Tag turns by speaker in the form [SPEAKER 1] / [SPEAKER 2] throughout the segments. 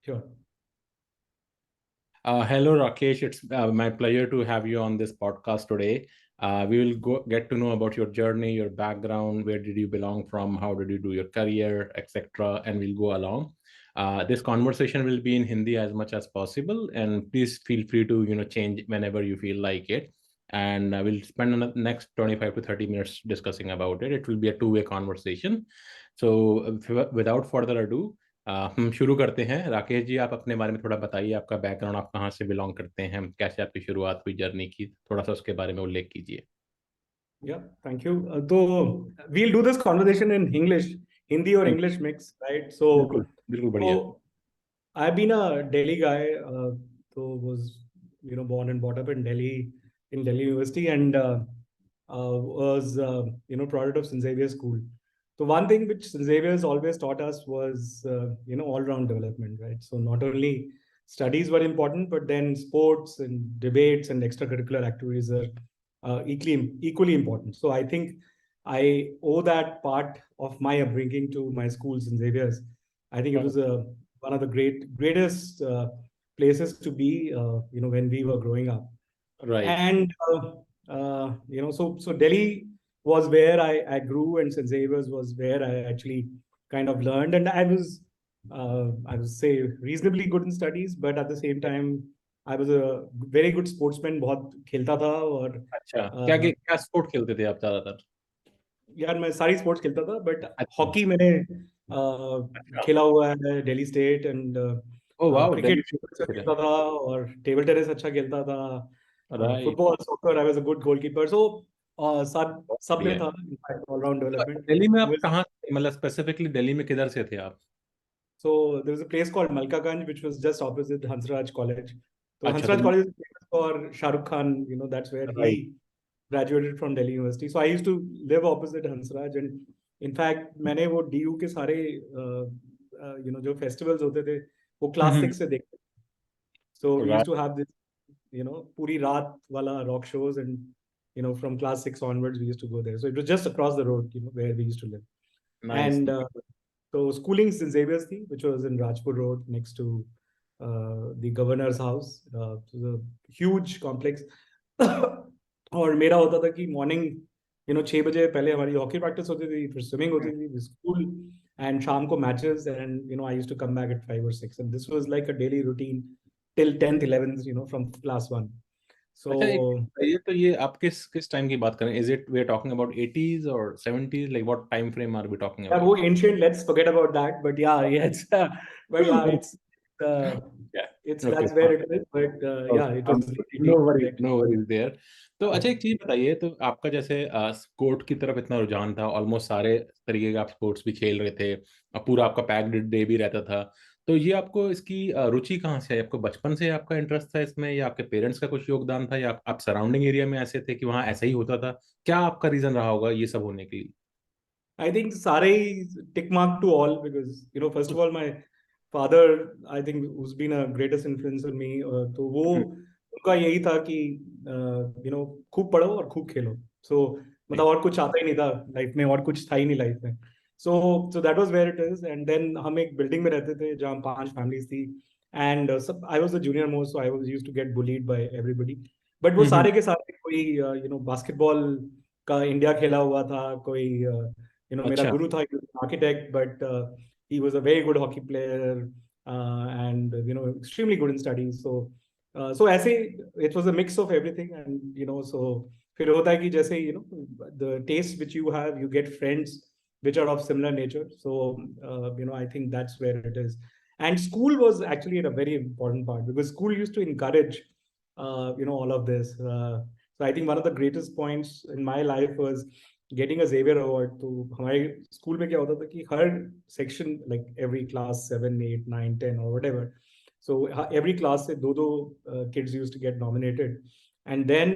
[SPEAKER 1] Sure.
[SPEAKER 2] Hello, Rakesh. It's my pleasure to have you on this podcast today. We will get to know about your journey, your background, where did you belong from, how did you do your career, etc. And we'll go along. This conversation will be in Hindi as much as possible, and please feel free to change whenever you feel like it. And we'll spend the next 25 to 30 minutes discussing about it. It will be a two-way conversation. So without further ado, हम शुरू करते हैं। राकेश जी, आप अपने बारे में थोड़ा बताइए, आपका बैकग्राउंड, आप कहाँ से बिलोंग करते हैं, कैसे आपकी शुरुआत हुई जर्नी की, थोड़ा सा उसके बारे में उल्लेख कीजिए।
[SPEAKER 1] Yeah, thank you. So we'll do this conversation in English, Hindi or English mix, right?
[SPEAKER 2] बिल्कुल बिल्कुल बढ़िया।
[SPEAKER 1] So I've been a Delhi guy. So was born and brought up in Delhi University, and was product of St. Xavier's School. So one thing which St. Xavier's always taught us was all round development, right? So not only studies were important, but then sports and debates and extracurricular activities are equally important. So I think I owe that part of my upbringing to my school, St. Xavier's. I think it was one of the greatest places to be, when we were growing up.
[SPEAKER 2] Right.
[SPEAKER 1] And so Delhi was where I grew, and St. Xavier's was where I actually kind of learned. And I would say reasonably good in studies, but at the same time, I was a very good sportsman. बहुत खेलता था और
[SPEAKER 2] अच्छा, क्या sport खेलते थे आप ज्यादातर?
[SPEAKER 1] यार मैं सारी स्पोर्ट्स खेलता था, बट
[SPEAKER 2] अच्छा।
[SPEAKER 1] हॉकी मैंने
[SPEAKER 2] अच्छा।
[SPEAKER 1] खेला हुआ है दिल्ली स्टेट, एंड
[SPEAKER 2] ओ वाह,
[SPEAKER 1] क्रिकेट
[SPEAKER 2] दिल्ली
[SPEAKER 1] अच्छा
[SPEAKER 2] से थे।
[SPEAKER 1] खेलता था, और टेबल टेनिस अच्छा खेलता था,
[SPEAKER 2] right.
[SPEAKER 1] Football soccer I was a good goalkeeper. So सब
[SPEAKER 2] बहुत
[SPEAKER 1] सब में
[SPEAKER 2] बढ़िया।
[SPEAKER 1] था, ऑल राउंड
[SPEAKER 2] तो
[SPEAKER 1] डेवलपमेंट.
[SPEAKER 2] दिल्ली में आप कहाँ से, मतलब स्पेसिफिकली दिल्ली में किधर से थे आप?
[SPEAKER 1] So there was a place called Malkaganj, which was just opposite Hansraj College. So
[SPEAKER 2] अच्छा तो
[SPEAKER 1] Hansraj College is famous for Shah Rukh Khan. That's where
[SPEAKER 2] right.
[SPEAKER 1] he graduated from Delhi University. So I used to live opposite Hansraj, and in fact मैंने वो DU के सारे जो festivals होते थे वो class 6 से देखते. So we used
[SPEAKER 2] right.
[SPEAKER 1] to have this पूरी रात वाला rock shows, and from class 6 onwards we used to go there. So it was just across the road, where we used to live.
[SPEAKER 2] Nice.
[SPEAKER 1] And so schooling in Xavier's थी, which was in Rajpur Road next to the governor's house. It was a huge complex. और मेरा होता था कि morning 6 बजे पहले हमारी hockey practice होती थी, फिर स्विमिंग होती थी, स्कूल, एंड शाम को matches, and I used to come back at 5 or 6, and this was like a daily routine till 10th 11th, from class 1. So
[SPEAKER 2] अच्छा, ये आप किस किस टाइम की बात करें? Is it we are talking about 80s और 70s, like what time frame are we talking
[SPEAKER 1] yeah, वो
[SPEAKER 2] about?
[SPEAKER 1] ancient, let's forget about that, but yeah, it's but yeah, uh, it's
[SPEAKER 2] okay.
[SPEAKER 1] that's where it is, but yeah, it was
[SPEAKER 2] no
[SPEAKER 1] really
[SPEAKER 2] worries,
[SPEAKER 1] correct.
[SPEAKER 2] No worries there. तो
[SPEAKER 1] Yeah.
[SPEAKER 2] अच्छा, एक चीज बताइए, तो आपका जैसे sport की तरफ इतना रुझान था, ऑलमोस्ट सारे तरीके के आप स्पोर्ट्स भी खेल रहे थे, पूरा आपका पैक्ड डे भी रहता था, तो ये आपको इसकी रुचि कहाँ से आई? आपको बचपन से आपका इंटरेस्ट था इसमें, या आपके पेरेंट्स का कुछ योगदान था, या आप सराउंडिंग एरिया में ऐसे थे कि वहाँ ऐसा ही होता था? क्या आपका रीजन रहा होगा ये सब होने के लिए?
[SPEAKER 1] I think Sare tick mark to all, because first of all, my father, I think, who's been a greatest influence on me. तो वो उनका यही था कि खूब पढ़ो और खूब खेलो. So मतलब और कुछ आता ही नहीं था लाइफ में, और कुछ था ही नहीं लाइफ में. So that was where it is. And then हम एक बिल्डिंग में रहते थे जहाँ 5 फैमिलीज थी, and I was the junior most, so I was used to get bullied by everybody. But वो सारे के सारे, कोई बास्केटबॉल का इंडिया खेला हुआ था, कोई मेरा
[SPEAKER 2] अच्छा।
[SPEAKER 1] guru tha, he was an architect, but he was a very good hockey player, and extremely good in studies. So ऐसे it was a mix of everything, and so फिर होता है कि जैसे the taste which you have, you get friends which are of similar nature. So I think that's where it is. And school was actually a very important part, because school used to encourage all of this. So I think one of the greatest points in my life was getting a Xavier Award. तो हमारे school में क्या होता था कि हर section, like every class 7 8 9 10 or whatever, so every class से दो kids used to get nominated, and then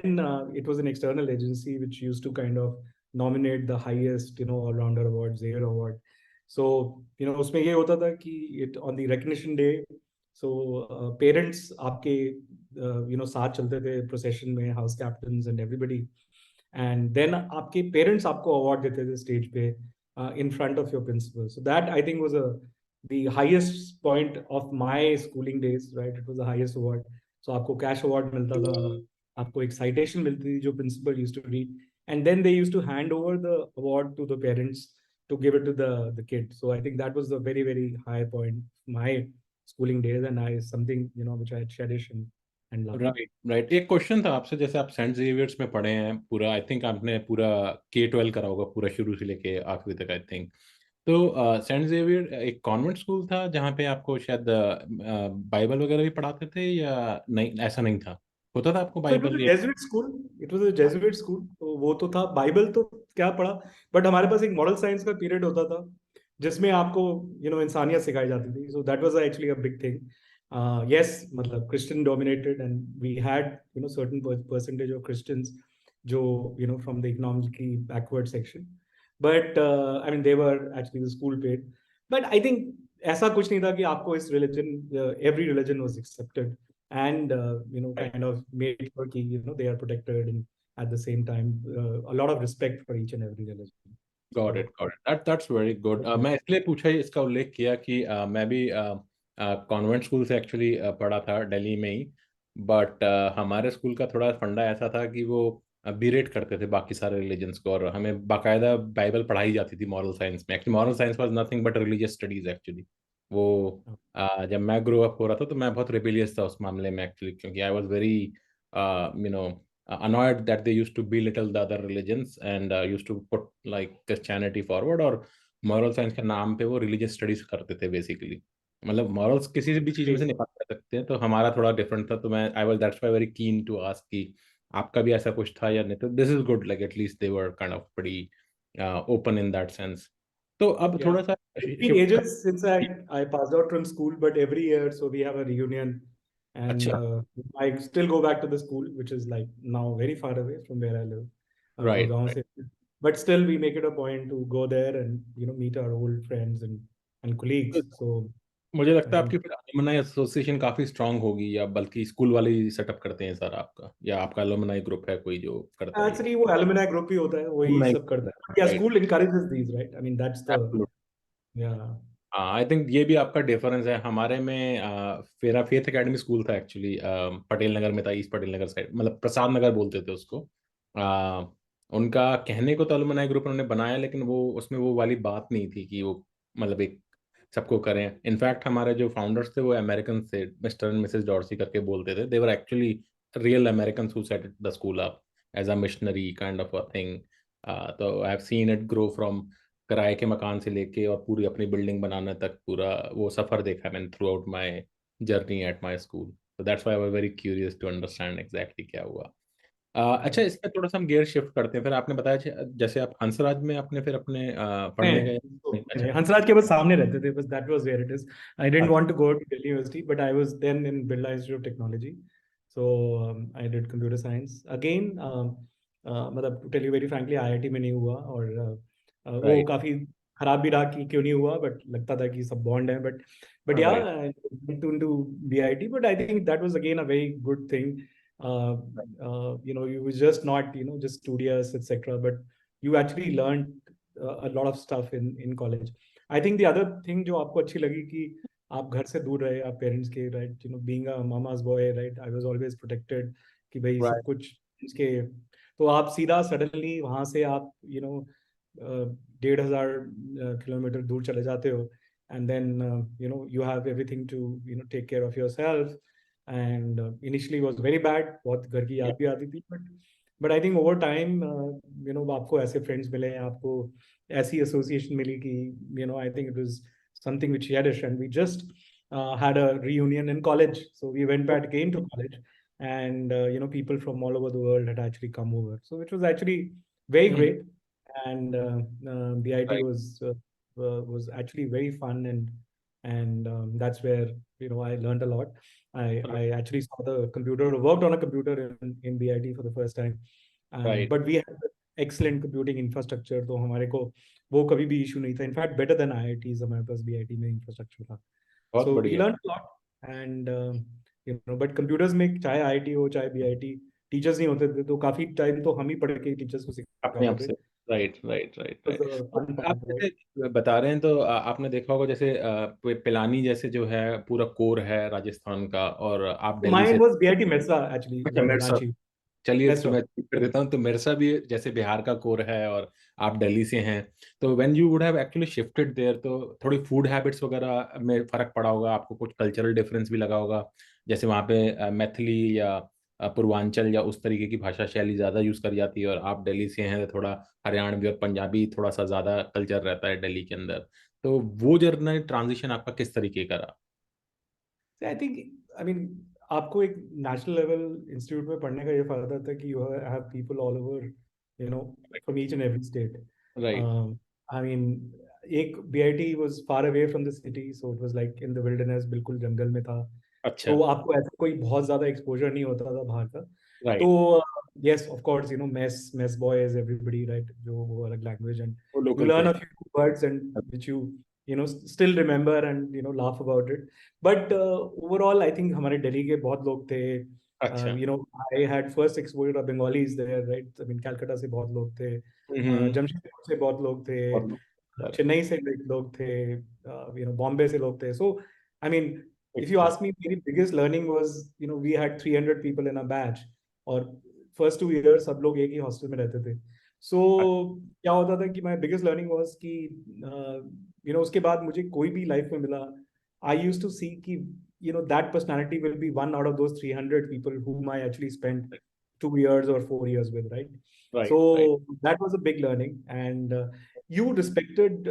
[SPEAKER 1] it was an external agency which used to kind of nominate the highest all rounder award, Xavier Award. So उसमें ये होता था कि it on the recognition day, so parents आपके साथ चलते थे procession में, house captains and everybody, and then आपके पेरेंट्स आपको अवार्ड देते थे स्टेज पे, in front of your principal. So that I think was a the highest point of my schooling days, right? It was the highest award. So आपको cash award मिलता था, आपको एक citation मिलती थी जो principal used to read, and then they used to hand over the award to the parents to give it to the kid. So I think that was the very, very high point of my schooling days, and I something, you know, which I cherish and love.
[SPEAKER 2] Right right. एक question था आपसे, जैसे आप Saint Xavier's में पढ़े हैं पूरा, I think आपने पूरा K-12 करा होगा पूरा शुरू से लेके आखिरी तक आई थिंक। तो सेंट जेवियर एक कॉन्वेंट स्कूल था जहाँ पे आपको शायद बाइबल वगैरह भी पढ़ाते थे, या नहीं ऐसा नहीं था? होता था आपको
[SPEAKER 1] So it was
[SPEAKER 2] Bible
[SPEAKER 1] a
[SPEAKER 2] या?
[SPEAKER 1] Jesuit school. It was a Jesuit school. तो वो तो था, बाइबल तो क्या पढ़ा, बट हमारे पास एक मॉरल साइंस का पीरियड होता था जिसमें आपको इंसानियत सिखाई जाती थी. So that was actually a big thing. Yes, मतलब Christian dominated and we had certain percentage of Christians जो from the economically backward section, but I mean they were actually the school paid. But I think ऐसा कुछ नहीं था कि आपको इस religion, every religion was accepted and kind of made sure कि they are protected, and at the same time a lot of respect for each and every religion.
[SPEAKER 2] Got it got it, that's very good. मैं इसलिए पूछा ही इसका उल्लेख किया कि मैं भी कॉन्वेंट स्कूल से एक्चुअली पढ़ा था दिल्ली में ही, बट हमारे स्कूल का थोड़ा फंडा ऐसा था कि वो बीरेट करते थे बाकी सारे रिलीजन्स को, और हमें बाकायदा बाइबल पढ़ाई जाती थी मॉरल साइंस में। Actually moral science was nothing but religious studies actually. वो जब मैं ग्रो अप हो रहा था तो मैं बहुत रिबेलियस था उस मामले में एक्चुअली, क्योंकि आई was very annoyed that they used to belittle the other religions and used to put like Christianity forward, और moral science के नाम पे वो religious studies करते थे basically। मतलब morals किसी भी चीज में से निकाल कर सकते हैं, तो हमारा थोड़ा डिफरेंट था। तो मैं I was that's why very keen to ask कि आपका भी ऐसा कुछ था या नहीं। तो this is good, like at least they were kind of pretty open in that sense। तो अब
[SPEAKER 1] Yeah,
[SPEAKER 2] थोड़ा सा
[SPEAKER 1] it's been ages since I passed out from school, but every year so we have a reunion, and
[SPEAKER 2] अच्छा,
[SPEAKER 1] I still go back to the school, which is like now very far away from where I live,
[SPEAKER 2] right
[SPEAKER 1] Gurgaon
[SPEAKER 2] right।
[SPEAKER 1] से. But still we make it a point to go there and meet our old friends and colleagues. So
[SPEAKER 2] मुझे लगता
[SPEAKER 1] I
[SPEAKER 2] है
[SPEAKER 1] think
[SPEAKER 2] आपकी फिर alumni association काफी strong होगी, या बल्कि स्कूल वाले ही सेटअप करते हैं सर आपका, या आपका अलुमनाई ग्रुप है कोई जो करता है ये?
[SPEAKER 1] actually वो alumni group ही होता है, वही
[SPEAKER 2] अलुमनाई,
[SPEAKER 1] सब करता है. But yeah,
[SPEAKER 2] right,
[SPEAKER 1] school encourages these, right? I mean that's the, yeah.
[SPEAKER 2] I think ये भी आपका डिफरेंस है। हमारे में मेरा फेथ एकेडमी स्कूल था एक्चुअली, पटेल नगर में था, ईस्ट पटेल नगर साइड, मतलब प्रसाद नगर बोलते थे उसको। उनका कहने को तो अलुमनाई ग्रुप उन्होंने बनाया, लेकिन वो उसमें वो वाली बात नहीं थी कि वो मतलब एक सबको करें। इनफैक्ट हमारे जो फाउंडर्स थे वो अमेरिकन थे, मिस्टर एंड मिसेस डॉर्सी करके बोलते थे। They were actually real American who set the school up as a missionary kind of a thing. तो I have seen it grow from किराए के मकान से लेके और पूरी अपनी बिल्डिंग बनाने तक, पूरा वो सफर देखा मैंने throughout my journey at my school. तो that's why I was very curious to understand exactly क्या हुआ। अच्छा, इसका थोड़ा सा हम गियर शिफ्ट करते हैं। फिर आपने बताया जैसे आप हंसराज में आपने फिर अपने पढ़ने गए। अच्छा,
[SPEAKER 1] हंसराज के बस सामने रहते थे, बस that was where it is. I didn't
[SPEAKER 2] अच्छा,
[SPEAKER 1] want to go to Delhi University, but I was then in Birla Institute of Technology. So I did computer science again. मतलब to tell you very frankly, IIT में नहीं हुआ, और वो
[SPEAKER 2] right
[SPEAKER 1] काफी खराब भी रहा कि क्यों नहीं हुआ, बट लगता था कि सब बॉन्ड है. But ya
[SPEAKER 2] right
[SPEAKER 1] to BIT, but I think that was again a very good thing. You was just not just studious etc, but you actually learned a lot of stuff in college. I think the other thing जो आपको अच्छी लगी कि आप घर से दूर रहे, आप पेरेंट्स के, right, being a mama's boy, right, I was always protected कि भाई सब
[SPEAKER 2] राइट
[SPEAKER 1] कुछ इसके. तो आप सीधा सडनली वहां से आप 1,500 किलोमीटर दूर चले जाते हो, and then you have everything to take care of yourself. And initially was very bad, बहुत घर की याद भी आती थी, but I think over time आपको ऐसे friends मिले, आपको ऐसी association मिली कि I think it was something which cherish, and we just had a reunion in college. So we went back again to college, and people from all over the world had actually come over, so it was actually very great. And BIT
[SPEAKER 2] right
[SPEAKER 1] was actually very fun, and that's where I learned a lot. I actually saw the computer, worked on a computer in BIT for the first time.
[SPEAKER 2] Right.
[SPEAKER 1] But we had excellent computing infrastructure, तो हमारे को वो कभी भी issue नहीं था. In fact, better than IITs हमारे पास BIT में infrastructure था.
[SPEAKER 2] बहुत
[SPEAKER 1] So we
[SPEAKER 2] बढ़िया।
[SPEAKER 1] learned a lot, and but computers में चाहे IIT हो चाहे BIT, टीचर्स नहीं होते थे, तो काफी टाइम तो हम ही पढ़ के टीचर्स को
[SPEAKER 2] अपने
[SPEAKER 1] सिखाते
[SPEAKER 2] आप
[SPEAKER 1] थे.
[SPEAKER 2] से right right right
[SPEAKER 1] was
[SPEAKER 2] right.
[SPEAKER 1] a
[SPEAKER 2] तो
[SPEAKER 1] fun
[SPEAKER 2] आप
[SPEAKER 1] part, right?
[SPEAKER 2] जैसे बता रहे हैं तो आपने देखा होगा जैसे पिलानी जैसे जो है पूरा कोर है राजस्थान का, और आप
[SPEAKER 1] So
[SPEAKER 2] दिल्ली
[SPEAKER 1] mine
[SPEAKER 2] से।
[SPEAKER 1] was BIT Mesra actually,
[SPEAKER 2] अच्छा, मिर्सा।
[SPEAKER 1] Ranchi.
[SPEAKER 2] चलिए तो
[SPEAKER 1] Mesra.
[SPEAKER 2] मैं ठीक कर देता हूँ, तो मिर्सा भी जैसे बिहार का कोर है और आप दिल्ली से हैं, तो when you would have actually shifted there तो थोड़ी फूड हैबिट्स वगैरह में फर्क पड़ा होगा आपको, कुछ कल्चरल डिफरेंस भी लगा होगा, जैसे वहाँ पे मैथिली या पूर्वांचल या उस तरीके की भाषा शैली ज़्यादा यूज़ करी जाती है, और आप दिल्ली से हैं तो थोड़ा हरियाणवी और पंजाबी थोड़ा सा ज़्यादा कल्चर रहता है दिल्ली के अंदर, तो वो जर्नी ट्रांजिशन आपका किस तरीके का रहा?
[SPEAKER 1] So I think, I mean, आपको एक नेशनल लेवल इंस्टीट्यूट में पढ़ने का ये फायदा था कि you have people all over, you know, from each and every state.
[SPEAKER 2] Right.
[SPEAKER 1] I mean, एक BIT was far away from the city, so it was like in the wilderness, बिल्कुल जंगल में था.
[SPEAKER 2] अच्छा।
[SPEAKER 1] तो आपको ऐसा कोई बहुत ज्यादा एक्सपोजर नहीं होता था बाहर का. तो
[SPEAKER 2] right.
[SPEAKER 1] Yes, of course, you know, mess boys, everybody, right, जो वो अलग लैंग्वेज, एंड
[SPEAKER 2] वो
[SPEAKER 1] यू
[SPEAKER 2] लोकल
[SPEAKER 1] लर्न
[SPEAKER 2] थे।
[SPEAKER 1] A few words and which you know still remember and laugh about it. But overall I think हमारे दिल्ली के बहुत लोग थे.
[SPEAKER 2] अच्छा।
[SPEAKER 1] you know, I had first exposure of Bengalis there, right? I mean, Calcutta से बहुत लोग थे,
[SPEAKER 2] हम्म।
[SPEAKER 1] जमशेदपुर से बहुत लोग थे,
[SPEAKER 2] और लोग।
[SPEAKER 1] चेन्नई से लोग थे, बॉम्बे से लोग थे. So I mean, if you ask me, मेरी biggest learning was, we had 300 people in a batch, और first 2 years सब लोग एक ही हॉस्टल में रहते थे. So क्या होता था कि my biggest learning was कि उसके बाद मुझे कोई भी लाइफ में मिला, I used to see कि that personality will be one out of those 300 people whom I actually spent 2 years or 4 years with, right? So
[SPEAKER 2] right right
[SPEAKER 1] that was a big learning, and you respected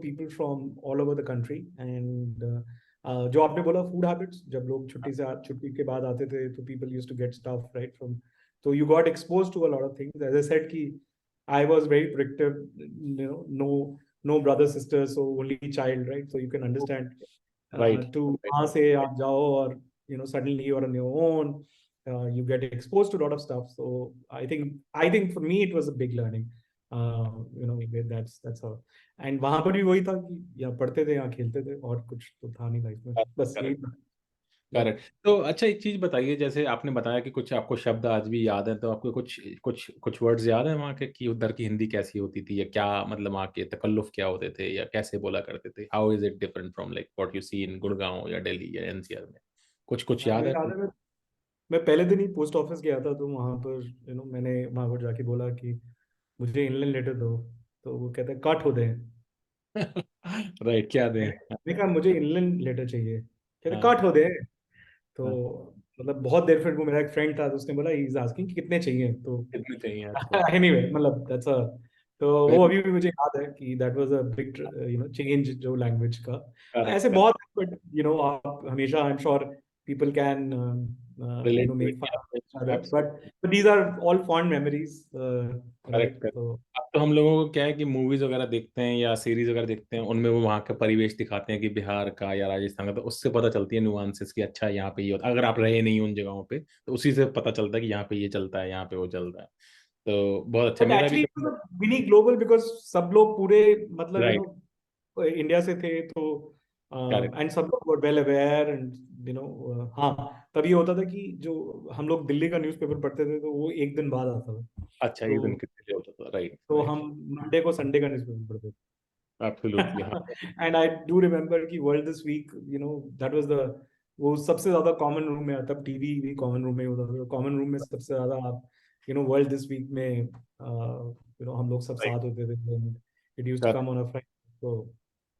[SPEAKER 1] people from all over the country. And जो आपने बोला food habits, जब लोग छुट्टी के बाद आते थे तो people used to get stuff, right, from, so you got exposed to a lot of things. As I said कि I was very predictive, no brother sisters, so only child, right? So you can understand
[SPEAKER 2] right
[SPEAKER 1] to वहाँ से आप जाओ और suddenly you're on your own, you get exposed to a lot of stuff. So I think for me it was a big learning. That's how. And वहाँ पर भी वही था कि या पढ़ते थे या खेलते थे, और कुछ तो था नहीं लाइफ में, बस यही
[SPEAKER 2] करेक्ट
[SPEAKER 1] था. Yeah.
[SPEAKER 2] करेक्ट। तो अच्छा एक चीज बताइए, जैसे आपने बताया कि कुछ आपको शब्द आज भी याद है, तो आपको कुछ कुछ कुछ वर्ड्स याद है वहाँ के कि उधर की हिंदी कैसी होती थी, या क्या मतलब वहाँ के तकल्लुफ क्या होते थे, या कैसे बोला करते थे? How is it different from like what you see in Gurgaon या दिल्ली या एनसीआर में? कुछ कुछ याद
[SPEAKER 1] मुझे
[SPEAKER 2] है?
[SPEAKER 1] याद है, मैं पहले दिन ही पोस्ट ऑफिस गया था, तो वहाँ पर मैंने वहाँ पर जाके बोला कि मुझे इनलाइन लेटर दो. तो वो कहते हैं काट हो दे.
[SPEAKER 2] राइट, क्या दें?
[SPEAKER 1] मैंने कहा मुझे इनलाइन लेटर चाहिए, कहते
[SPEAKER 2] हाँ
[SPEAKER 1] काट हो दे. तो
[SPEAKER 2] हाँ।
[SPEAKER 1] मतलब बहुत देर फिर वो मेरा एक फ्रेंड था, तो उसने बोला ही इज आस्किंग कि कितने चाहिए. तो
[SPEAKER 2] कितने चाहिए आपको?
[SPEAKER 1] एनीवे, मतलब दैट्स अ, तो वो
[SPEAKER 2] वेरी
[SPEAKER 1] अभी भी मुझे याद है कि that was a big change जो लैंग्वेज का.
[SPEAKER 2] करेक्ट
[SPEAKER 1] ऐसे
[SPEAKER 2] करेक्ट।
[SPEAKER 1] बहुत, बट आप हमेशा, I am sure, people can
[SPEAKER 2] relate to
[SPEAKER 1] make
[SPEAKER 2] it,
[SPEAKER 1] fun of each other,
[SPEAKER 2] absolutely.
[SPEAKER 1] but these are all fond memories,
[SPEAKER 2] correct
[SPEAKER 1] right?
[SPEAKER 2] Correct.
[SPEAKER 1] So
[SPEAKER 2] अब तो हम लोगों को क्या है कि मूवीज वगैरह देखते हैं या सीरीज वगैरह देखते हैं, उनमें वो वहाँ का परिवेश दिखाते हैं कि बिहार का या राजस्थान का, तो उससे पता चलती है नुआंसेस कि अच्छा यहाँ पे ये होता है। अगर आप रहे नहीं उन जगहों पे तो उसी से पता चलता है कि यहाँ पे ये चलता है, यहाँ पे वो चलता है। तो बहुत अच्छा,
[SPEAKER 1] but
[SPEAKER 2] मेरा भी
[SPEAKER 1] actually it was a mini global because सब लोग पूरे, मतलब
[SPEAKER 2] राइट।
[SPEAKER 1] इंडिया से थे, तो
[SPEAKER 2] करेक्ट।
[SPEAKER 1] एंड सब लोग वर वेल अवेयर, एंड हाँ, तब ये होता था कि जो हम लोग दिल्ली का न्यूज़पेपर पढ़ते थे तो वो एक दिन बाद आता था.
[SPEAKER 2] अच्छा, एक दिन
[SPEAKER 1] तो
[SPEAKER 2] कितने लिए होता था? राइट
[SPEAKER 1] तो
[SPEAKER 2] राइट।
[SPEAKER 1] हम मंडे को संडे का न्यूज़पेपर पढ़ते थे.
[SPEAKER 2] एब्सोल्युटली हाँ।
[SPEAKER 1] एंड आई डू रिमेम्बर कि world this week, that was the, वो सबसे ज्यादा कॉमन रूम में, तब टीवी भी कॉमन रूम में ही होता था, कॉमन रूम में सबसे ज्यादा आप वर्ल्ड दिस वीक में हम लोग सब
[SPEAKER 2] राइट।
[SPEAKER 1] साथ होते थे. It used to
[SPEAKER 2] correct
[SPEAKER 1] come on a Friday. तो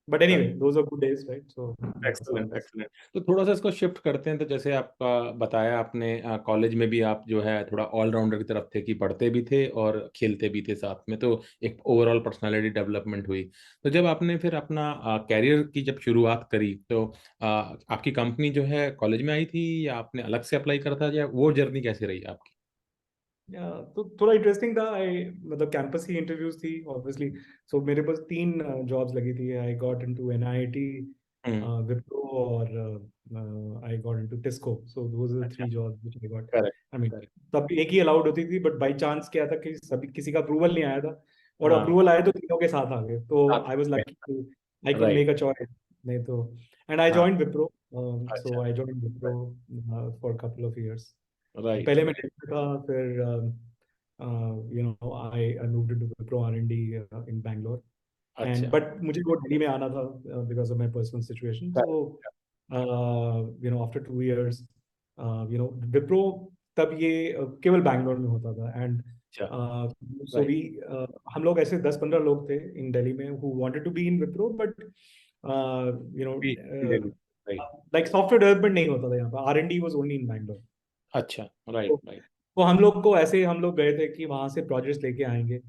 [SPEAKER 1] but anyway, those are good days, right? So that's how it
[SPEAKER 2] excellent
[SPEAKER 1] was.
[SPEAKER 2] Excellent. तो थोड़ा सा इसको शिफ्ट करते हैं, तो जैसे आपका बताया आपने कॉलेज में भी आप जो है थोड़ा ऑलराउंडर की तरफ थे कि पढ़ते भी थे और खेलते भी थे साथ में, तो एक ओवरऑल पर्सनालिटी डेवलपमेंट हुई। तो जब आपने फिर अपना कैरियर की जब शुरुआत करी, तो आपकी कंपनी जो है कॉलेज में आई थी या आपने अलग से अप्लाई करा था, या वो जर्नी कैसी रही आपकी?
[SPEAKER 1] तो थोड़ा इंटरेस्टिंग था. मतलब कैंपस की इंटरव्यूज थी ऑब्वियसली. सो मेरे पास 3 जॉब्स लगी थी. I got into NIT,
[SPEAKER 2] hmm.
[SPEAKER 1] Wipro, और I got into Tisco. So those are
[SPEAKER 2] अच्छा।
[SPEAKER 1] 3 jobs which I got.
[SPEAKER 2] Correct
[SPEAKER 1] I mean,
[SPEAKER 2] correct.
[SPEAKER 1] तब एक ही अलाउड होती थी, बट बाय चांस क्या था कि सभी किसी का अप्रूवल नहीं आया था, और
[SPEAKER 2] हाँ।
[SPEAKER 1] अप्रूवल आए तो तीनों के साथ आ गए. तो
[SPEAKER 2] साथ
[SPEAKER 1] आई वाज
[SPEAKER 2] में।
[SPEAKER 1] Lucky, I could
[SPEAKER 2] right.
[SPEAKER 1] Make a choice. नहीं तो, एंड आई
[SPEAKER 2] हाँ।
[SPEAKER 1] जॉइंड विप्रो.
[SPEAKER 2] अच्छा।
[SPEAKER 1] So I joined Wipro for couple of years.
[SPEAKER 2] Right
[SPEAKER 1] पहले मैं
[SPEAKER 2] राइट।
[SPEAKER 1] टेक में था, फिर I moved into Wipro R&D in Bangalore.
[SPEAKER 2] अच्छा
[SPEAKER 1] But मुझे वो दिल्ली में आना था because of my personal situation. So after 2 years, Wipro तब ये केवल बैंगलोर में होता था. And
[SPEAKER 2] अच्छा
[SPEAKER 1] so
[SPEAKER 2] राइट
[SPEAKER 1] हम लोग ऐसे 10-15 लोग थे in Delhi में who wanted to be in Wipro, but
[SPEAKER 2] right
[SPEAKER 1] like software development नहीं होता था यहाँ पर. R&D was only in Bangalore.
[SPEAKER 2] अच्छा राइट
[SPEAKER 1] तो
[SPEAKER 2] राइट
[SPEAKER 1] तो हम लोग को ऐसे हम लोग गए थे कि वहां से प्रोजेक्ट्स लेके आएंगे.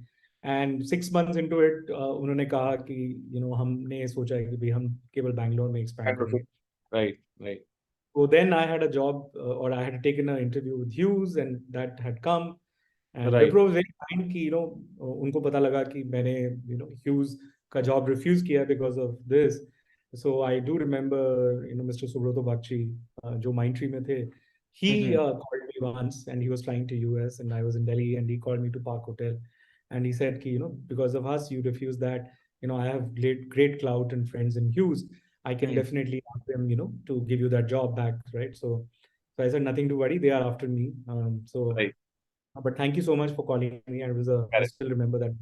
[SPEAKER 1] एंड 6 months into it, उन्होंने कहा कि हमने सोचा है कि भाई हम केवल बैंगलोर में एक्सपैंड करेंगे.
[SPEAKER 2] Right right
[SPEAKER 1] So then I had a job, or I had taken an interview with Hughes, and that had come. And
[SPEAKER 2] right
[SPEAKER 1] Wipro was very kind कि उनको पता लगा कि मैंने Hughes का job refuse किया because of this. So I do remember Mr. Subroto Bagchi, जो Mindtree में थे. He called me once, and he was flying to US, and I was in Delhi, and he called me to Park Hotel, and he said कि because of us you refuse that. I have great clout and friends in Hughes. I can definitely ask them, to give you that job back, right? So I said, nothing to worry. They are after me.
[SPEAKER 2] Right
[SPEAKER 1] But thank you so much for calling me. I still remember that.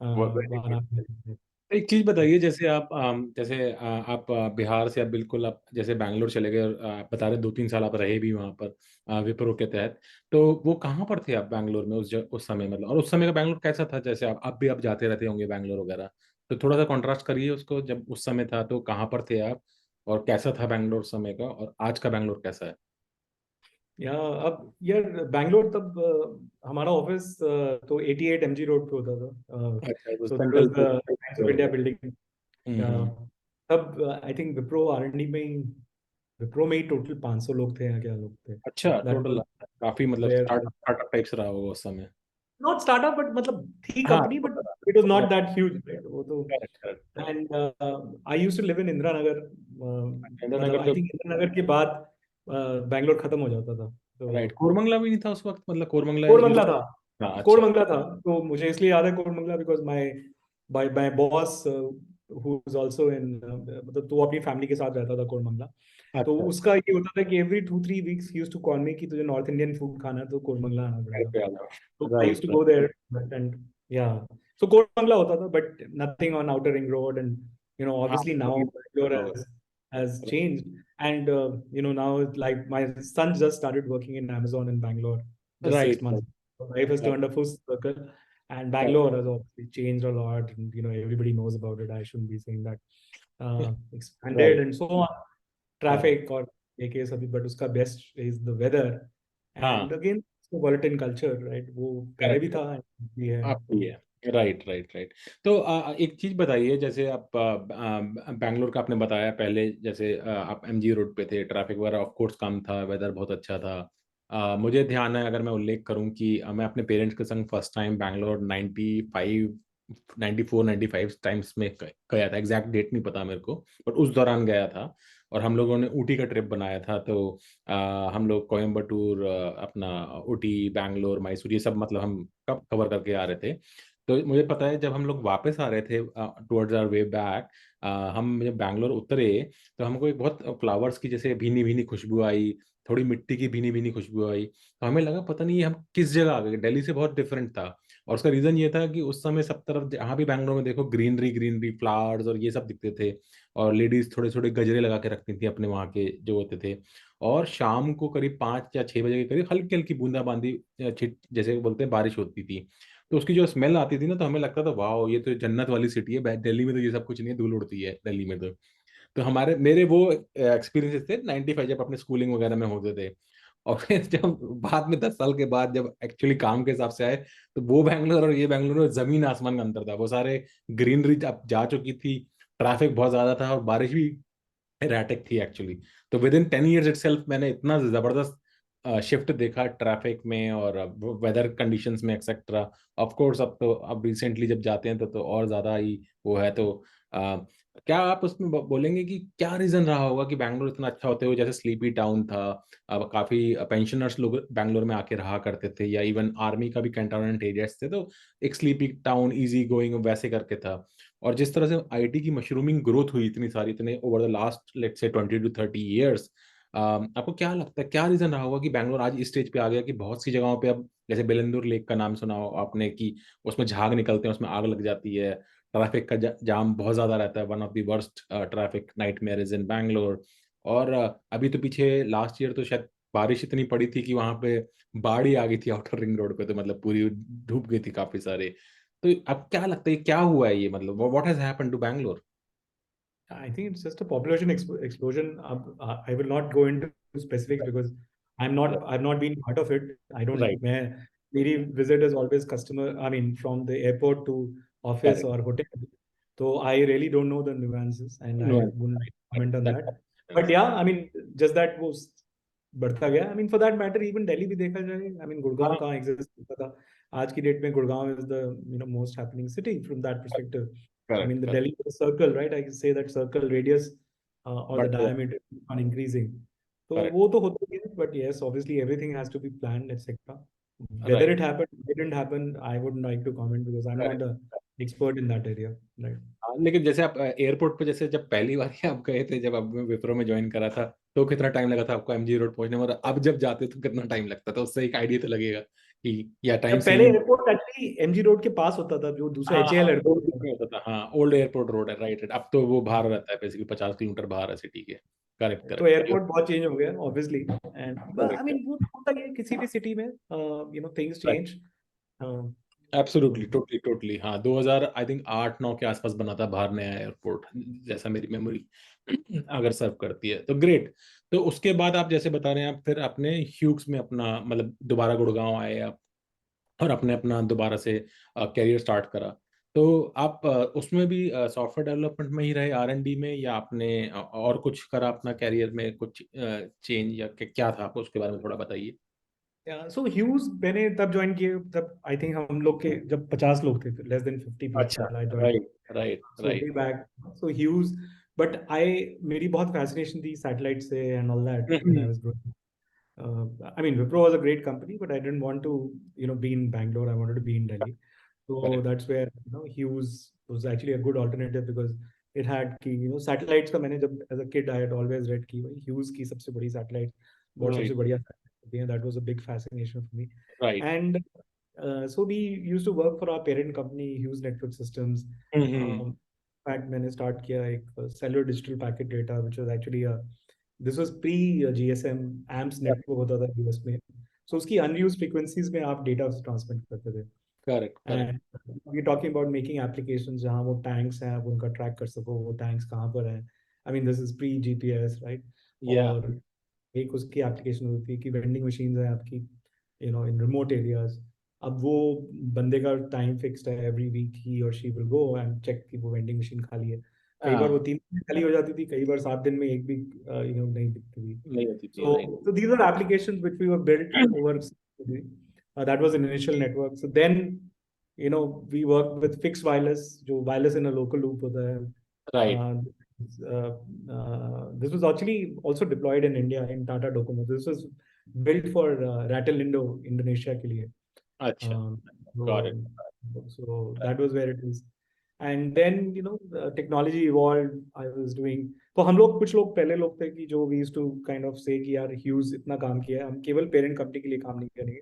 [SPEAKER 1] Uh,
[SPEAKER 2] एक चीज बताइए जैसे आप आप बिहार से आप बिल्कुल आप जैसे बैंगलोर चले गए और आप बता रहे 2-3 साल आप रहे भी वहां पर विप्रो के तहत तो वो कहाँ पर थे आप बैंगलोर में उस समय मतलब और उस समय का बैंगलोर कैसा था जैसे आप भी आप जाते रहते होंगे बैंगलोर वगैरह तो थोड़ा सा कॉन्ट्रास्ट करिए उसको जब उस समय था तो कहाँ पर थे आप और कैसा था बैंगलोर उस समय का और आज का बैंगलोर कैसा है
[SPEAKER 1] या अब यार बैंगलोर तब हमारा ऑफिस तो 88 MG रोड पे होता था.
[SPEAKER 2] अच्छा तो
[SPEAKER 1] so that was
[SPEAKER 2] Central
[SPEAKER 1] the Bank of India building.
[SPEAKER 2] Hmm
[SPEAKER 1] तब आई थिंक विप्रो R&D में ही विप्रो में ही टोटल 500 लोग थे या क्या लोग थे.
[SPEAKER 2] अच्छा
[SPEAKER 1] दैट
[SPEAKER 2] टोटल
[SPEAKER 1] वाज
[SPEAKER 2] काफी मतलब
[SPEAKER 1] वेयर
[SPEAKER 2] स्टार्टअप टाइप्स रहा होगा उस समय
[SPEAKER 1] नॉट स्टार्टअप बट मतलब थी
[SPEAKER 2] हाँ
[SPEAKER 1] company but it was not that huge, right? वो तो.
[SPEAKER 2] Correct correct
[SPEAKER 1] and I used to live in Indira Nagar.
[SPEAKER 2] Indira
[SPEAKER 1] मतलब
[SPEAKER 2] नगर
[SPEAKER 1] आई
[SPEAKER 2] तो
[SPEAKER 1] थिंक इंदिरा नगर के बाद बैंगलोर खत्म हो जाता था.
[SPEAKER 2] राइट
[SPEAKER 1] तो
[SPEAKER 2] कोरमंगला भी नहीं था उस वक्त मतलब कोरमंगला
[SPEAKER 1] कोरमंगला
[SPEAKER 2] यूज
[SPEAKER 1] था.
[SPEAKER 2] हाँ अच्छा
[SPEAKER 1] कोरमंगला था. तो मुझे इसलिए याद है Koramangala because my boss who is also in, मतलब तो अपनी फैमिली के साथ रहता था कोरमंगला. तो
[SPEAKER 2] अच्छा
[SPEAKER 1] उसका ये होता था कि every 2-3 weeks he used to call me कि तुझे नॉर्थ इंडियन फूड खाना है तो कोरमंगला आना पड़ेगा. So I used
[SPEAKER 2] right
[SPEAKER 1] to go there, and yeah. So Koramangala hota tha, but nothing on Outer Ring Road, and
[SPEAKER 2] हाँ
[SPEAKER 1] obviously now Bangalore has changed, and now like my son just started working in Amazon in Bangalore just six
[SPEAKER 2] right
[SPEAKER 1] months. So life has turned a full circle, and Bangalore has obviously changed a lot, and everybody knows about it. I shouldn't be saying that. Expanded
[SPEAKER 2] right
[SPEAKER 1] and so on. Traffic or एक case अभी, but उसका best is the weather,
[SPEAKER 2] हाँ
[SPEAKER 1] and again volatile culture, right? वो पहले भी
[SPEAKER 2] correct
[SPEAKER 1] था भी है
[SPEAKER 2] आप
[SPEAKER 1] तो.
[SPEAKER 2] भी है राइट राइट राइट तो एक चीज बताइए जैसे आप बैंगलोर का आपने बताया पहले जैसे आप एमजी रोड पे थे ट्रैफिक वगैरह ऑफ कोर्स कम था वेदर बहुत अच्छा था मुझे ध्यान है अगर मैं उल्लेख करूं कि मैं अपने पेरेंट्स के संग फर्स्ट टाइम बैंगलोर 95 94 95 टाइम्स में गया था एग्जैक्ट डेट नहीं पता मेरे को बट उस दौरान गया था और हम लोगों ने ऊटी का ट्रिप बनाया था तो हम लोग कोयम्बटूर अपना ऊटी बैंगलोर मैसूर ये सब मतलब हम कब कवर करके आ रहे थे तो मुझे पता है जब हम लोग वापस आ रहे थे टुवर्ड्स आवर वे बैक हम जब बैंगलोर उतरे तो हमको एक बहुत फ्लावर्स की जैसे भीनी भीनी खुशबू आई थोड़ी मिट्टी की भीनी भीनी खुशबू आई तो हमें लगा पता नहीं ये हम किस जगह आ गए दिल्ली से बहुत डिफरेंट था और उसका रीजन ये था कि उस समय सब तरफ जहाँ भी बैंगलोर में देखो ग्रीनरी ग्रीनरी फ्लावर्स और ये सब दिखते थे और लेडीज थोड़े थोड़े गजरे लगा के रखती थी अपने वहाँ के जो होते थे और शाम को करीब 5 या 6 बजे के करीब हल्की हल्की बूंदाबांदी छिट जैसे बोलते हैं बारिश होती थी तो उसकी जो स्मेल आती थी ना तो हमें लगता था वाह ये तो जन्नत वाली सिटी है दिल्ली में तो ये सब कुछ नहीं है धूल उड़ती है दिल्ली में तो हमारे मेरे वो एक्सपीरियंसेस थे 95 जब अपने स्कूलिंग वगैरह में होते थे और फिर जब बाद में 10 साल के बाद जब एक्चुअली काम के हिसाब से आए तो वो बैंगलोर और ये बैंगलोर में जमीन आसमान का अंतर था वो सारे ग्रीनरी अब जा चुकी थी ट्रैफिक बहुत ज्यादा था और बारिश भी erratic थी एक्चुअली तो विद इन 10 years इटसेल्फ मैंने इतना जबरदस्त शिफ्ट देखा ट्रैफिक में और वेदर कंडीशंस में एक्सेट्रा ऑफ कोर्स अब तो अब रिसेंटली जब जाते हैं तो और ज्यादा ही वो है तो क्या आप उसमें बोलेंगे कि क्या रीजन रहा होगा कि बैंगलोर इतना अच्छा होते हुए जैसे स्लीपी टाउन था अब काफी पेंशनर्स लोग बैंगलोर में आके रहा करते थे या इवन आर्मी का भी कैंटोनमेंट एरियाज थे तो एक स्लीपी टाउन इजी गोइंग वैसे करके था और जिस तरह से आईटी की मशरूमिंग ग्रोथ हुई इतनी सारी इतने over the last let's say 20 to 30 years आपको क्या लगता है क्या रीजन रहा होगा कि बैंगलोर आज इस स्टेज पे आ गया कि बहुत सी जगहों पे अब जैसे बेलंदुर लेक का नाम सुना हो आपने कि उसमें झाग निकलते हैं, उसमें आग लग जाती है, ट्रैफिक का जाम बहुत ज्यादा रहता है, one of the worst traffic nightmare is in Bangalore. और अभी तो पीछे लास्ट ईयर तो शायद बारिश इतनी पड़ी थी कि वहां पे बाढ़ ही आ गई थी आउटर रिंग रोड पे, तो मतलब पूरी डूब गई थी काफी सारे। तो अब क्या लगता है क्या हुआ है ये, मतलब what has happened to Bangalore?
[SPEAKER 1] I think it's just a population explosion. I will not go into specifics because I've not been part of it. I don't.
[SPEAKER 2] Right,
[SPEAKER 1] मैं मेरी visit is always customer. I mean, from the airport to office
[SPEAKER 2] correct,
[SPEAKER 1] or hotel. So I really don't know the nuances, and I
[SPEAKER 2] know,
[SPEAKER 1] wouldn't like to comment on
[SPEAKER 2] that
[SPEAKER 1] that.
[SPEAKER 2] makes
[SPEAKER 1] But yeah, I mean, just that वो बढ़ता गया. I mean, for that matter, even Delhi भी देखा जाए. I mean, Gurgaon
[SPEAKER 2] हाँ,
[SPEAKER 1] कहाँ exist करता था. आज की डेट में Gurgaon is the most happening city from that perspective. I
[SPEAKER 2] correct,
[SPEAKER 1] mean, the
[SPEAKER 2] correct,
[SPEAKER 1] Delhi circle, right? I can say that circle radius or the
[SPEAKER 2] बढ़ता जाए,
[SPEAKER 1] diameter on increasing. तो
[SPEAKER 2] करेक्ट,
[SPEAKER 1] वो तो होता ही है, but yes, obviously everything has to be planned, etc. Whether
[SPEAKER 2] right,
[SPEAKER 1] it happened, didn't happen, I wouldn't like to comment because I'm not
[SPEAKER 2] correct.
[SPEAKER 1] a expert in that area, right?
[SPEAKER 2] हाँ, लेकिन जैसे आप airport पे जैसे जब पहली बार ही आप गए थे, जब आप विप्रो में ज्वाइन करा था, तो कितना टाइम लगा था आपको एमजी रोड पहुंचने में, और अब जब जाते तो कितना टाइम लगता था, उससे एक आइडिया तो लगेगा कि या टाइम
[SPEAKER 1] जब पहले
[SPEAKER 2] saving.
[SPEAKER 1] Airport actually MG road के पास होता था, जो दूसरा
[SPEAKER 2] हाँ
[SPEAKER 1] एचएएल
[SPEAKER 2] हाँ, ओल्ड
[SPEAKER 1] एयरपोर्ट था.
[SPEAKER 2] में होता था, हाँ ओल्ड एयरपोर्ट रोड है, राइट। अब तो वो बाहर रहता है, बेसिकली 50 किलोमीटर बाहर है सिटी के। करेक्ट,
[SPEAKER 1] तो
[SPEAKER 2] करेक्ट,
[SPEAKER 1] एयरपोर्ट बहुत चेंज हो गया obviously. And I
[SPEAKER 2] correct,
[SPEAKER 1] mean वो होता ही है किसी भी सिटी में, थिंग्स
[SPEAKER 2] राइट,
[SPEAKER 1] चेंज.
[SPEAKER 2] एब्सोल्युटली,
[SPEAKER 1] तो
[SPEAKER 2] टोटली, टोटली। हाँ, 2000 आई थिंक 8-9 के आसपास बना था बाहर नया एयरपोर्ट, जैसा मेरी मेमोरी अगर सर्व करती है तो ग्रेट। तो उसके बाद आप जैसे बता रहे हैं, आप फिर अपने ह्यूक्स में अपना मतलब दोबारा गुड़गांव आए आप, और अपने अपना दोबारा से करियर स्टार्ट करा। तो आप उसमें भी सॉफ्टवेयर डेवलपमेंट में ही रहे, R&D में, या आपने और कुछ करा अपना करियर में, कुछ चेंज या क्या था, आप उसके बारे में थोड़ा बताइए।
[SPEAKER 1] सो ह्यूज मैंने तब ज्वाइन किए, तब आई थिंक हम लोग के जब 50 लोग थे, लेस देन 50
[SPEAKER 2] अच्छा,
[SPEAKER 1] people I join.
[SPEAKER 2] Right, right,
[SPEAKER 1] So way
[SPEAKER 2] right.
[SPEAKER 1] back, so Hughes, but मेरी बहुत fascination थी satellite से and all that when I was growing. I mean, Wipro was a great company, but I didn't want to, be in Bangalore. I wanted to be in Delhi. So
[SPEAKER 2] correct,
[SPEAKER 1] that's where, Hughes was actually a good alternative because it had कि, satellites का मैंने जब as a kid I had always read कि भाई Hughes की सबसे बड़ी satellite, बहुत सबसे
[SPEAKER 2] राइट,
[SPEAKER 1] बढ़िया satellite होती है. That was a big fascination for me.
[SPEAKER 2] Right.
[SPEAKER 1] And so we used to work for our parent company, Hughes Network Systems.
[SPEAKER 2] Hmm,
[SPEAKER 1] Um, fact मैंने start किया एक cellular digital packet data, which was actually this was pre GSM AMPS network होता था US में. So उसकी unused frequencies में आप data transmit करते थे.
[SPEAKER 2] Correct, correct,
[SPEAKER 1] And we're talking about making applications जहाँ वो tanks हैं, आप उनका track कर सको, वो tanks कहाँ पर हैं. I mean, this is pre GPS, right?
[SPEAKER 2] या,
[SPEAKER 1] और एक उसकी एप्लीकेशन होती है कि वेंडिंग मशीन है आपकी, इन रिमोट एरियाज. अब वो बंदे का टाइम फिक्स्ड है, एवरी वीक ही और she will go and check कि वो वेंडिंग मशीन खाली है. कई बार वो 3 दिन में खाली हो जाती थी, कई बार 7 दिन में एक भी नहीं दिखती थी.
[SPEAKER 2] नहीं होती थी, right.
[SPEAKER 1] So these are applications which we were built over. That was an initial network. So then, we worked with fixed wireless, जो wireless in a local loop होता है.
[SPEAKER 2] Right,
[SPEAKER 1] Uh, this was actually also deployed in India in Tata Docomo. This was built for Rattle Indo, Indonesia के लिए.
[SPEAKER 2] अच्छा,
[SPEAKER 1] Um,
[SPEAKER 2] got it,
[SPEAKER 1] so, so that was where it is. And then, the technology evolved. I was doing. तो हम लोग कुछ लोग पहले लोग थे कि जो we used to kind of say कि यार Hughes इतना काम किया है, हम केवल पेरेंट कंपनी के लिए काम नहीं करेंगे.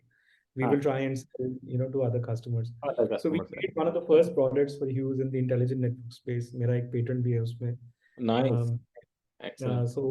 [SPEAKER 1] We
[SPEAKER 2] हाँ,
[SPEAKER 1] will try and sell, to other customers.
[SPEAKER 2] other
[SPEAKER 1] So we
[SPEAKER 2] customers,
[SPEAKER 1] made one of the first products for Hughes in the intelligent network space. मेरा एक पेटेंट भी है उसमें.
[SPEAKER 2] Nice,
[SPEAKER 1] Um,
[SPEAKER 2] excellent,
[SPEAKER 1] so